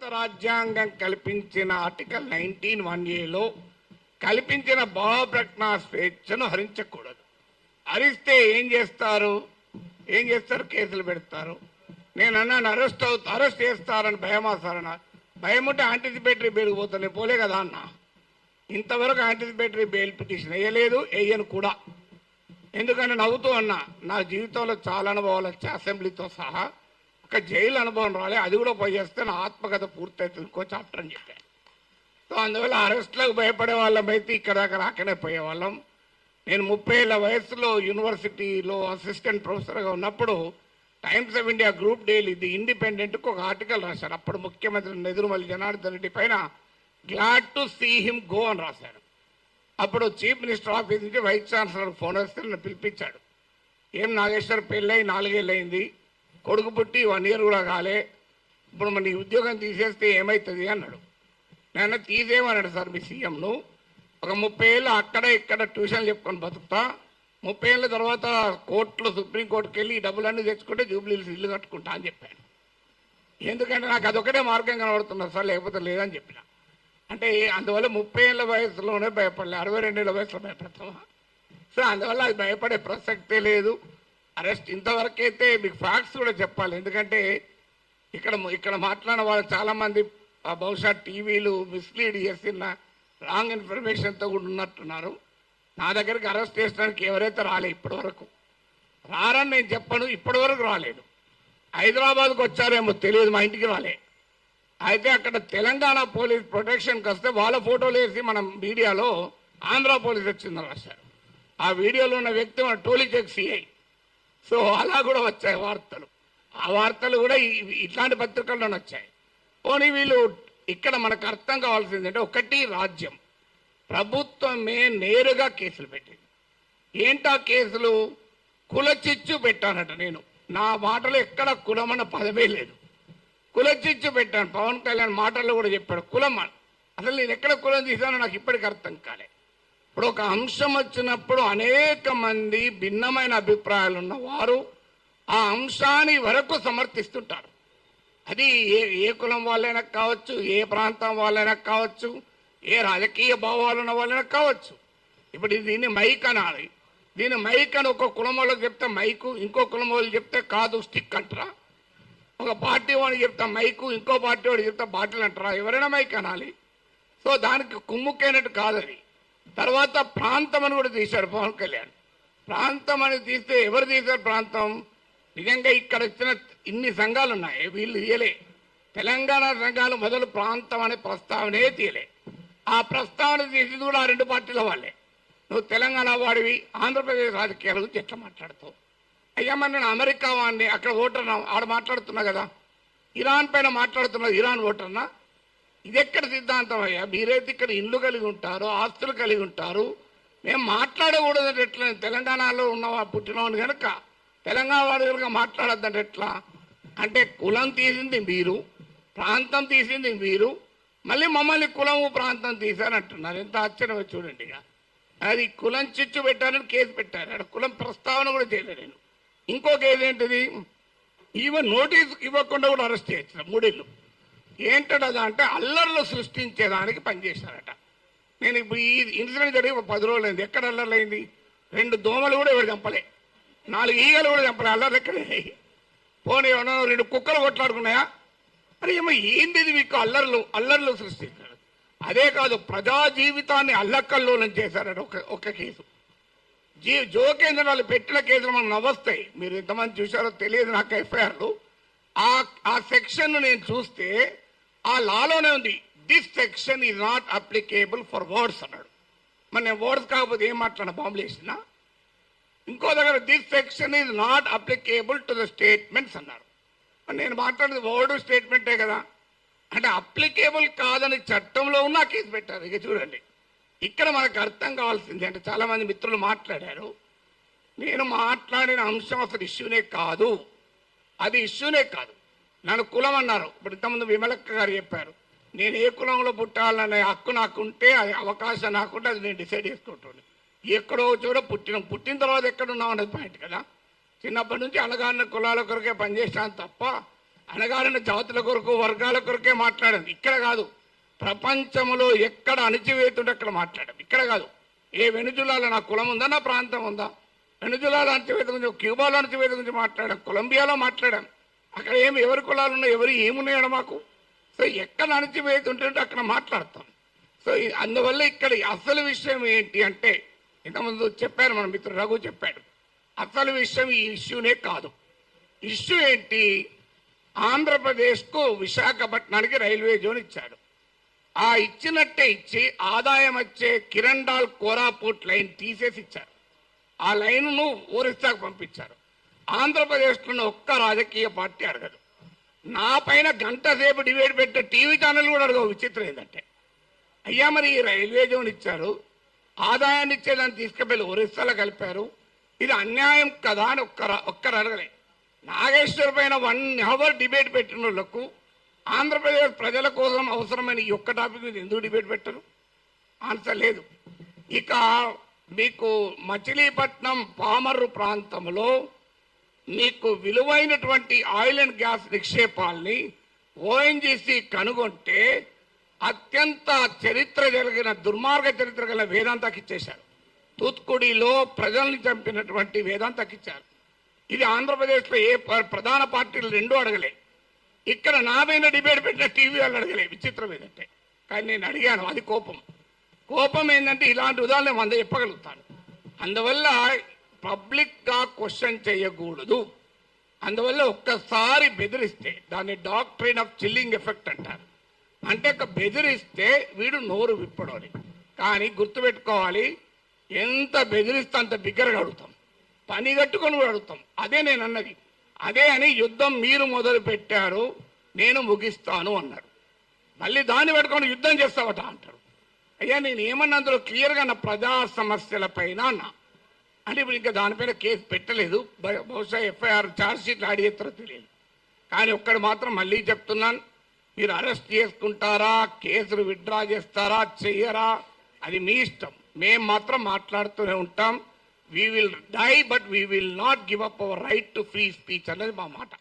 భారత రాజ్యాంగం కల్పించిన ఆర్టికల్ 19(1)A కల్పించిన భావ ప్రకటన స్వేచ్ఛను హరించకూడదు. హరిస్తే ఏం చేస్తారు? కేసులు పెడతారు. నేను అన్నాను అరెస్ట్ చేస్తారని భయమా సార్ అన్న. భయం ఉంటే యాంటిసిపేటరీ బెయిల్ పోతాను, పోలే కదా అన్న. ఇంతవరకు యాంటిసిపేటరీ బెయిల్ పిటిషన్ వేయలేదు, వేయను కూడా. ఎందుకంటే నవ్వుతూ అన్నా, నా జీవితంలో చాలా అనుభవాలు వచ్చాయి, అసెంబ్లీతో సహా. ఒక జైలు అనుభవం రాలే, అది కూడా పోయి చేస్తే నా ఆత్మకథ పూర్తవుతుంది, ఇంకో చాప్టర్ అని చెప్పాను. సో అందువల్ల అరెస్ట్లకు భయపడే వాళ్ళమైతే ఇక్కడ దాకా రాకనే పోయేవాళ్ళం. నేను 30 ఏళ్ల వయసులో యూనివర్సిటీలో అసిస్టెంట్ ప్రొఫెసర్గా ఉన్నప్పుడు Times of India group daily the ఇండిపెండెంట్కు ఒక ఆర్టికల్ రాశారు. అప్పుడు ముఖ్యమంత్రి నెదురుమల్లి జనార్దన్ రెడ్డి పైన glad to see him go అని రాశారు. అప్పుడు చీఫ్ మినిస్టర్ ఆఫీస్ నుంచి వైస్ ఛాన్సలర్ ఫోన్ వస్తే నన్ను పిలిపించాడు. ఏం నాగేశ్వర్ పెళ్ళై 4 ఏళ్ళు అయింది, కొడుకు పుట్టి 1 year కూడా కాలే, ఇప్పుడు మన ఉద్యోగం తీసేస్తే ఏమవుతుంది అన్నాడు. నేను తీసేయమన్నాడు సార్ మీ సీఎంను. ఒక 30 ఏళ్ళు అక్కడ ఇక్కడ ట్యూషన్లు చెప్పుకొని బతుకుతా, 30 ఏళ్ళ తర్వాత కోర్టులో సుప్రీంకోర్టుకి వెళ్ళి ఈ డబ్బులన్నీ తెచ్చుకుంటే జూబ్లీహిల్స్ ఇల్లు కట్టుకుంటా అని చెప్పాను. ఎందుకంటే నాకు అదొకటే మార్గం కనబడుతున్నారు సార్, లేకపోతే లేదని చెప్పిన. అంటే అందువల్ల 30 ఏళ్ళ వయసులోనే భయపడలే, 62 ఏళ్ళ వయసులో భయపడతామా? సో అందువల్ల అది భయపడే ప్రసక్తే లేదు. అరెస్ట్ ఇంతవరకైతే మీకు ఫ్యాక్ట్స్ కూడా చెప్పాలి. ఎందుకంటే ఇక్కడ మాట్లాడిన వాళ్ళు చాలామంది బహుశా టీవీలు మిస్లీడ్ చేసిన రాంగ్ ఇన్ఫర్మేషన్తో కూడా ఉన్నట్టున్నారు. నా దగ్గరికి అరెస్ట్ చేసడానికి ఎవరైతే రాలే ఇప్పటి వరకు, రారని నేను చెప్పను, ఇప్పటి వరకు రాలేదు. హైదరాబాద్కు వచ్చారేమో తెలియదు, మా ఇంటికి రాలే. అయితే అక్కడ తెలంగాణ పోలీస్ ప్రొటెక్షన్కి వస్తే వాళ్ళ ఫోటోలు వేసి మనం మీడియాలో ఆంధ్ర పోలీస్ వచ్చిందని రాశారు. ఆ వీడియోలో ఉన్న వ్యక్తి మన టోలీచెక్ సిఐ. సో అలా కూడా వచ్చాయి వార్తలు. ఆ వార్తలు కూడా ఇట్లాంటి పత్రికల్లోనే వచ్చాయి. పోనీ వీళ్ళు ఇక్కడ మనకు అర్థం కావాల్సింది అంటే, ఒకటి రాజ్యం ప్రభుత్వమే నేరుగా కేసులు పెట్టింది. ఏంటా కేసులు? కులచిచ్చు పెట్టానట. నేను నా మాటలో ఎక్కడ కులమన్న పదమే లేదు, కులచిచ్చు పెట్టాను. పవన్ కళ్యాణ్ మాటల్లో కూడా చెప్పాడు కులం. అసలు నేను ఎక్కడ కులం తీసానో నాకు ఇప్పటికి అర్థం కాలే. ఇప్పుడు ఒక అంశం వచ్చినప్పుడు అనేక మంది భిన్నమైన అభిప్రాయాలు ఉన్నవారు ఆ అంశాన్ని వరకు సమర్థిస్తుంటారు. అది ఏ కులం వాళ్ళైనా కావచ్చు, ఏ ప్రాంతం వాళ్ళైనా కావచ్చు, ఏ రాజకీయ భావాలు ఉన్న వాళ్ళైనా కావచ్చు. ఇప్పుడు దీన్ని మైక్ అనాలి. దీన్ని మైక్ అని ఒక కులం వాళ్ళకి చెప్తే మైకు, ఇంకో కులం వాళ్ళు చెప్తే కాదు స్టిక్ అంటారా? ఒక పార్టీ వాడికి చెప్తా మైకు, ఇంకో పార్టీ వాడికి చెప్తా బాటిల్ అంటారా? ఎవరైనా మైక్ అనాలి. సో దానికి కుమ్ముకైనట్టు కాదు అది. తర్వాత ప్రాంతం అని కూడా తీశాడు పవన్ కళ్యాణ్. ప్రాంతం అని తీస్తే ఎవరు తీశారు ప్రాంతం? నిజంగా ఇక్కడ ఇచ్చిన ఇన్ని సంఘాలు ఉన్నాయి, వీళ్ళు తీయలే. తెలంగాణ సంఘాలు మొదలు ప్రాంతం అనే ప్రస్తావనే తీయలే. ఆ ప్రస్తావన తీసింది కూడా ఆ 2 పార్టీల వాళ్ళే. నువ్వు తెలంగాణ వాడివి, ఆంధ్రప్రదేశ్ రాజకీయాల గురించి ఎట్లా మాట్లాడుతావు? అయ్యమ్మ నేను అమెరికా వాడిని, అక్కడ ఓటర్నా, ఆడ మాట్లాడుతున్నా కదా. ఇరాన్ పైన మాట్లాడుతున్నా, ఇరాన్ ఓటర్నా? ఇది ఎక్కడ సిద్ధాంతం అయ్యా? మీరైతే ఇక్కడ ఇల్లు కలిగి ఉంటారు, ఆస్తులు కలిగి ఉంటారు, మేము మాట్లాడకూడదంటే ఎట్లా? తెలంగాణలో ఉన్న పుట్టినవాడిని కనుక తెలంగాణ వాడి కనుక మాట్లాడద్దంటే ఎట్లా? అంటే కులం తీసింది మీరు, ప్రాంతం తీసింది మీరు, మళ్ళీ మమ్మల్ని కులము ప్రాంతం తీశారంటున్నారు. ఎంత ఆశ్చర్యమో చూడండి. ఇక అది కులం చిచ్చు పెట్టారని కేసు పెట్టారు, అక్కడ కులం ప్రస్తావన కూడా చేయలేదు నేను. ఇంకో కేసు ఏంటిది? ఈవెన్ నోటీస్ ఇవ్వకుండా కూడా అరెస్ట్ చేయొచ్చు 3 ఏళ్ళు. ఏంటదా అంటే అల్లర్లు సృష్టించేదానికి పనిచేశారట. నేను ఇప్పుడు ఈ ఇన్సిడెంట్ జరిగి 10 రోజులు అయింది. ఎక్కడ అల్లర్లు అయింది? 2 దోమలు కూడా ఎవరు చంపలే, 4 ఈగలు కూడా చంపలే. అల్లర్లు ఎక్కడే? పోనీ 2 కుక్కలు కొట్లాడుకున్నాయా? అరే ఏమో ఏంది ఇది? మీకు అల్లర్లు సృష్టించారు. అదే కాదు, ప్రజా జీవితాన్ని అల్లకల్లోలం చేశారట. ఒక కేసు జోకేంద్ర వాళ్ళు పెట్టిన కేసులు మనకు నవ్వొస్తాయి. మీరు ఎంతమంది చూశారో తెలియదు నాకు ఎఫ్ఐఆర్లు. ఆ సెక్షన్ నేను చూస్తే ఆ లాలోనే ఉంది, this section is not applicable for words అన్నాడు. మరి నేను వర్డ్స్ కాకపోతే ఏం మాట్లాడినా బాంబులు వేసినా? ఇంకో దగ్గర this section is not applicable to the statements అన్నారు. నేను మాట్లాడేది వర్డ్ స్టేట్మెంటే కదా. అంటే అప్లికేబుల్ కాదని చట్టంలో ఉన్న కేసు పెట్టారు. ఇక చూడండి, ఇక్కడ మనకు అర్థం కావాల్సింది అంటే, చాలామంది మిత్రులు మాట్లాడారు, నేను మాట్లాడిన అంశం అసలు ఇష్యూనే కాదు, అది ఇష్యూనే కాదు. నన్ను కులం అన్నారు. ఇప్పుడు ఇంతకుముందు విమలక్క గారు చెప్పారు, నేను ఏ కులంలో పుట్టాలనే హక్కు నాకుంటే, అది అవకాశం నాకుంటే అది నేను డిసైడ్ చేసుకుంటాను. ఎక్కడో చోట పుట్టిన తర్వాత ఎక్కడున్నాం అనేది పాయింట్ కదా. చిన్నప్పటి నుంచి అణగారిన కులాల కొరకే పనిచేసాను తప్ప అణగారిన జాతుల కొరకు వర్గాల కొరకే మాట్లాడాం. ఇక్కడ కాదు, ప్రపంచంలో ఎక్కడ అణచివేతుంటే అక్కడ మాట్లాడాం. ఇక్కడ కాదు, ఏ వెనుజులాలో నా కులం ఉందా, నా ప్రాంతం ఉందా, వెనుజులాలో అణచివేత గురించి, క్యూబాలో అణచివేత గురించి మాట్లాడాం, కొలంబియాలో మాట్లాడాం. అక్కడ ఎవరి కులాలు ఉన్నాయి, ఎవరు ఏమున్నాయో మాకు. సో ఎక్కడ అణచివేత ఉంటుంటే అక్కడ మాట్లాడతాం. సో అందువల్ల ఇక్కడ అసలు విషయం ఏంటి అంటే, ఇంతకుముందు చెప్పారు మన మిత్రుడు రఘు చెప్పాడు, అసలు విషయం ఈ ఇష్యూనే కాదు. ఇష్యూ ఏంటి, ఆంధ్రప్రదేశ్కు విశాఖపట్నానికి రైల్వే జోన్ ఇచ్చాడు. ఆ ఇచ్చినట్టే ఇచ్చి ఆదాయం వచ్చే కిరండాల్ కోరాపూట్ లైన్ తీసేసి ఇచ్చారు. ఆ లైన్ను ఒరిస్సాకు పంపించారు. ఆంధ్రప్రదేశ్లో ఒక్క రాజకీయ పార్టీ అడగదు. నా పైన గంట సేపు డిబేట్ పెట్టే టీవీ ఛానల్ కూడా అడగవు. విచిత్రం ఏంటంటే, అయ్యా మరి ఈ రైల్వే జోన్ ఇచ్చారు, ఆదాయాన్ని ఇచ్చేదాన్ని తీసుకువెళ్ళి ఒరిస్సాలో కలిపారు, ఇది అన్యాయం కదా అని ఒక్కరు అడగలే. నాగేశ్వర్ పైన 1 అవర్ డిబేట్ పెట్టిన వాళ్ళకు ఆంధ్రప్రదేశ్ ప్రజల కోసం అవసరమైన ఈ ఒక్క టాపిక్ మీద ఎందుకు డిబేట్ పెట్టరు? ఆన్సర్ లేదు. ఇక మీకు మచిలీపట్నం పామర్రు ప్రాంతంలో మీకు విలువైనటువంటి ఆయిల్ అండ్ గ్యాస్ నిక్షేపాల్ని ఓఎన్జీసీ కనుగొంటే అత్యంత చరిత్ర జరిగిన దుర్మార్గ చరిత్ర గల వేదాంతకి ఇచ్చేశారు. తూత్కుడిలో ప్రజల్ని చంపినటువంటి వేదాంతకి ఇచ్చారు. ఇది ఆంధ్రప్రదేశ్లో ఏ ప్రధాన పార్టీలు రెండూ అడగలే. ఇక్కడ నా మీద డిబేట్ పెట్టిన టీవీ వాళ్ళు అడగలే. విచిత్రం ఏంటంటే, కానీ నేను అడిగాను. అది కోపం ఏంటంటే ఇలాంటి ఉదాహరణ 100 చెప్పగలుగుతాను. అందువల్ల పబ్లిక్గా క్వశ్చన్ చేయకూడదు. అందువల్ల ఒక్కసారి బెదిరిస్తే దాన్ని డాక్ట్రైన్ ఆఫ్ చిల్లింగ్ ఎఫెక్ట్ అంటారు. అంటే బెదిరిస్తే వీడు నోరు విప్పడని. కానీ గుర్తుపెట్టుకోవాలి, ఎంత బెదిరిస్తే అంత బిగ్గరగా అడుగుతాం, పని కట్టుకొని కూడా అడుగుతాం. అదే నేను అన్నది. అదే అని యుద్ధం మీరు మొదలు పెట్టారు, నేను ముగిస్తాను అన్నారు. మళ్ళీ దాన్ని పెట్టుకొని యుద్ధం చేస్తావట అంటారు. అయ్యా నేను ఏమన్నా అందులో క్లియర్గా నా ప్రజా సమస్యల పైన అన్నా. అంటే ఇప్పుడు ఇంకా దానిపైన కేసు పెట్టలేదు. బహుశా ఎఫ్ఐఆర్ ఛార్జ్ షీట్లు ఆడిస్తారో తెలియదు. కానీ ఒక్కడు మాత్రం మళ్ళీ చెప్తున్నాను, మీరు అరెస్ట్ చేసుకుంటారా, కేసులు విత్డ్రా చేస్తారా, చెయ్యరా, అది మీ ఇష్టం. మేము మాత్రం మాట్లాడుతూనే ఉంటాం. We will die but we will not give up our right to free speech అన్నది మా మాట.